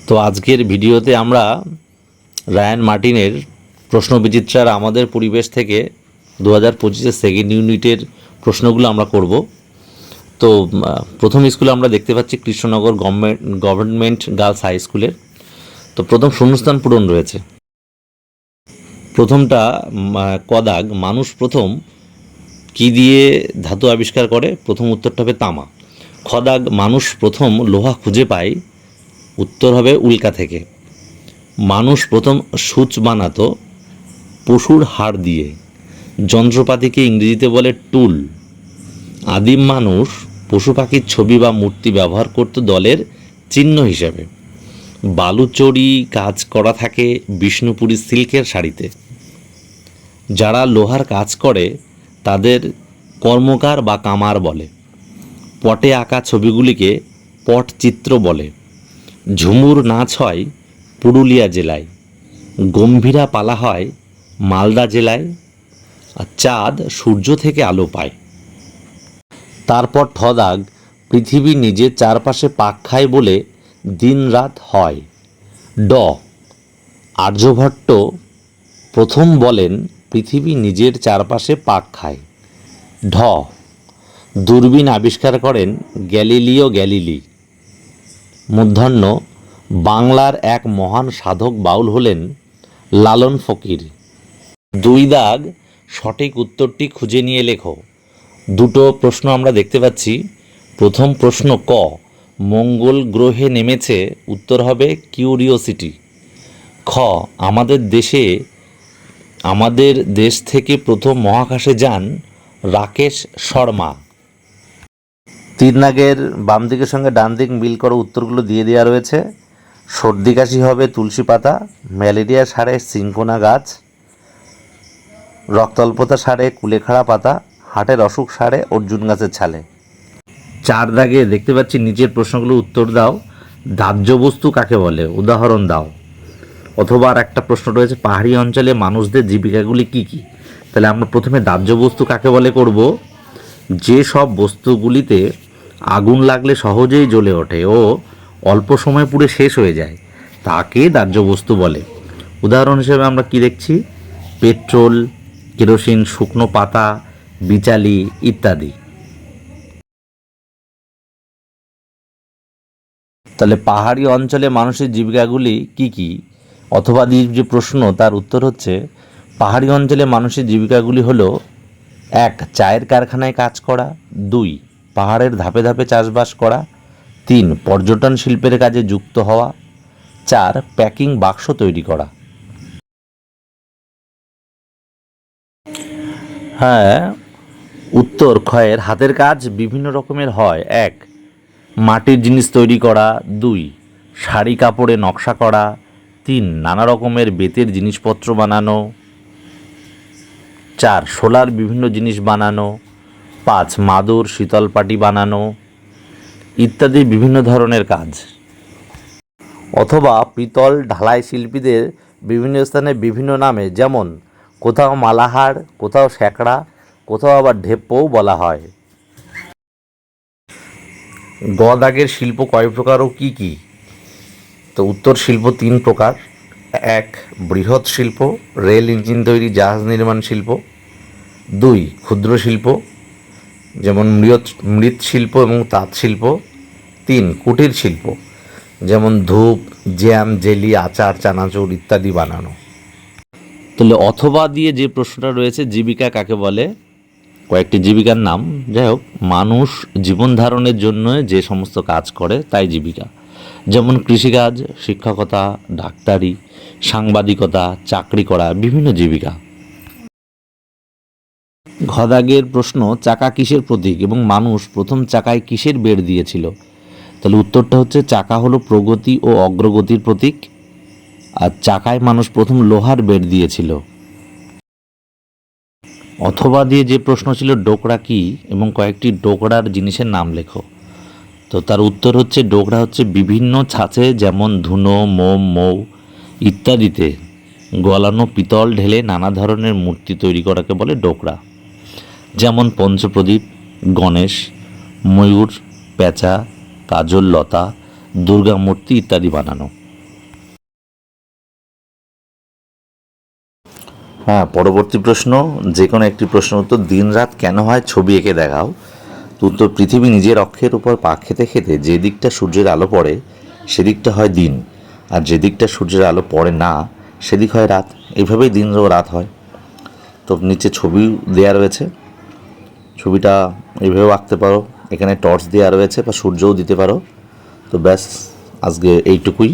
তো আজকের ভিডিওতে আমরা রায়ান মার্টিনের প্রশ্নবিচিত্রার আমাদের পরিবেশ থেকে 2025-এর সেকেন্ড ইউনিটের প্রশ্নগুলো আমরা করব। তো প্রথম স্কুলে আমরা দেখতে পাচ্ছি কৃষ্ণনগর গভর্নমেন্ট গার্লস হাই স্কুলের। তো প্রথম শূন্যস্থান পূরণ রয়েছে। প্রথমটা কদাগ মানুষ প্রথম কি দিয়ে ধাতু আবিষ্কার করে? প্রথম উত্তরটা হবে তামা। খদাগ মানুষ প্রথম লোহা খুঁজে পায়, উত্তর হবে উল্কা থেকে। মানুষ প্রথম সূচ বানাতো পশুর হাড় দিয়ে, যন্ত্রপাতিকে ইংরেজিতে বলে টুল। আদিম মানুষ পশু পাখির ছবি বা মূর্তি ব্যবহার করত দলের চিহ্ন হিসেবে। বালুচরি কাজ করা থাকে বিষ্ণুপুরী সিল্কের শাড়িতে। যারা লোহার কাজ করে তাদের কর্মকার বা কামার বলে। পটে আঁকা ছবিগুলিকে পটচিত্র বলে। ঝুমুর নাচ হয় পুরুলিয়া জেলায়। গম্ভীরা পালা হয় মালদা জেলায়। আর চাঁদ সূর্য থেকে আলো পায়। তারপর ঠদাগ পৃথিবী নিজের চারপাশে পাক খায় বলে দিন রাত হয়। ড আর্যভট্ট প্রথম বলেন পৃথিবী নিজের চারপাশে পাক খায়। ঢ দূরবীন আবিষ্কার করেন গ্যালিলিও গ্যালিলি। মূর্ধন্য বাংলার এক মহান সাধক বাউল হলেন লালন ফকির। দুই দাগ সঠিক উত্তরটি খুঁজে নিয়ে লেখো। দুটো প্রশ্ন আমরা দেখতে পাচ্ছি। প্রথম প্রশ্ন ক মঙ্গল গ্রহে নেমেছে, উত্তর হবে কিউরিওসিটি। খ আমাদের দেশ থেকে প্রথম মহাকাশে যান রাকেশ শর্মা। তিন দাগের বাম দিকের সঙ্গে ডান দিক মিল করে উত্তরগুলো দিয়ে দেওয়া রয়েছে। সর্দি কাশি হবে তুলসী পাতা, ম্যালেরিয়া সারে সিনকোনা গাছ, রক্তাল্পতা সারে কুলেখাড়া পাতা, হার্টের অসুখ সারে অর্জুন গাছের ছালে। চার দাগে দেখতে পাচ্ছি নিচের প্রশ্নগুলো উত্তর দাও। দাহ্য বস্তু কাকে বলে? উদাহরণ দাও। অথবা আর একটা প্রশ্ন রয়েছে পাহাড়ি অঞ্চলে মানুষদের জীবিকাগুলি কি কি? তাহলে আমরা প্রথমে দাহ্য বস্তু কাকে বলে করব। যে সব বস্তুগুলিতে আগুন লাগলে সহজেই জ্বলে ওঠে ও অল্প সময় পুড়ে শেষ হয়ে যায় তাকে দাহ্য বস্তু বলে। উদাহরণ হিসেবে আমরা কি দেখছি? পেট্রোল, কেরোসিন, শুকনো পাতা, বিচালি ইত্যাদি। তাহলে পাহাড়ি অঞ্চলে মানুষের জীবিকাগুলি কি কি? অথবা যে প্রশ্ন তার উত্তর হচ্ছে পাহাড়ি অঞ্চলে মানুষের জীবিকাগুলি হলো 1 চায়ের কারখানায় কাজ করা, 2 পাহাড়ের ধাপে ধাপে চাষবাস করা, 3 পর্যটন শিল্পের কাজে যুক্ত হওয়া, 4 প্যাকিং বাক্স তৈরি করা। হ্যাঁ, উত্তর ক্ষয়ের হাতের কাজ বিভিন্ন রকমের হয়। 1 মাটির জিনিস তৈরি করা, 2 শাড়ি কাপড়ে নকশা করা, 3 নানা রকমের বেতের জিনিসপত্র বানানো, 4 শোলার বিভিন্ন জিনিস বানানো, 5 মাদুর শীতলপাটি বানানো ইত্যাদি বিভিন্ন ধরনের কাজ। অথবা পিতল ঢালাই শিল্পীদের বিভিন্ন স্থানে বিভিন্ন নামে, যেমন কোথাও মালাহার, কোথাও স্যাকড়া, কোথাও আবার ঢেপ্পও বলা হয়। গ দাগের শিল্প কয় প্রকার ও কী কী? তো উত্তর শিল্প 3 প্রকার। 1 বৃহৎ শিল্প, রেল ইঞ্জিন তৈরি, জাহাজ নির্মাণ শিল্প। 2 ক্ষুদ্র শিল্প, যেমন মৃৎশিল্প এবং তাঁত শিল্প। 3 কুটির শিল্প, যেমন ধূপ, জ্যাম, জেলি, আচার, চানাচুর ইত্যাদি বানানো। তাহলে অথবা দিয়ে যে প্রশ্নটা রয়েছে জীবিকা কাকে বলে? কয়েকটি জীবিকার নাম। যাই হোক, মানুষ জীবন ধারণের জন্য যে সমস্ত কাজ করে তাই জীবিকা, যেমন কৃষিকাজ, শিক্ষকতা, ডাক্তারি, সাংবাদিকতা, চাকরি করা বিভিন্ন জীবিকা। ঘদাগের প্রশ্ন চাকা কিসের প্রতীক এবং মানুষ প্রথম চাকায় কিসের বেড় দিয়েছিল? তাহলে উত্তরটা হচ্ছে চাকা হলো প্রগতি ও অগ্রগতির প্রতীক, আর চাকায় মানুষ প্রথম লোহার বেড় দিয়েছিল। অথবা দিয়ে যে প্রশ্ন ছিল ডোকরা কি এবং কয়েকটি ডোকরার জিনিসের নাম লেখো। তো তার উত্তর হচ্ছে ডোকরা হচ্ছে বিভিন্ন ছাঁচে, যেমন ধুনো, মোম, মৌ ইত্যাদিতে গলানো পিতল ঢেলে নানা ধরনের মূর্তি তৈরি করাকে বলে ডোকরা, যেমন পঞ্চপ্রদীপ, গণেশ, ময়ূর, পেঁচা, কাজল, লতা, দুর্গা মূর্তি ইত্যাদি বানানো। হ্যাঁ, পরবর্তী প্রশ্ন, যে কোনো একটি প্রশ্ন উত্তর। দিন রাত কেন হয় ছবি এঁকে দেখাও। তো উত্তর, পৃথিবী নিজের অক্ষের উপর পাক খেতে খেতে যে দিকটা সূর্যের আলো পড়ে সেদিকটা হয় দিন, আর যে দিকটা সূর্যের আলো পড়ে না সেদিক হয় রাত। এইভাবেই দিন ও রাত হয়। তো নিচে ছবি দেওয়া রয়েছে, ছবিটা এইভাবেও আঁকতে পারো, এখানে টর্চ দেওয়া রয়েছে বা সূর্যও দিতে পারো। তো ব্যাস, আজকে এইটুকুই।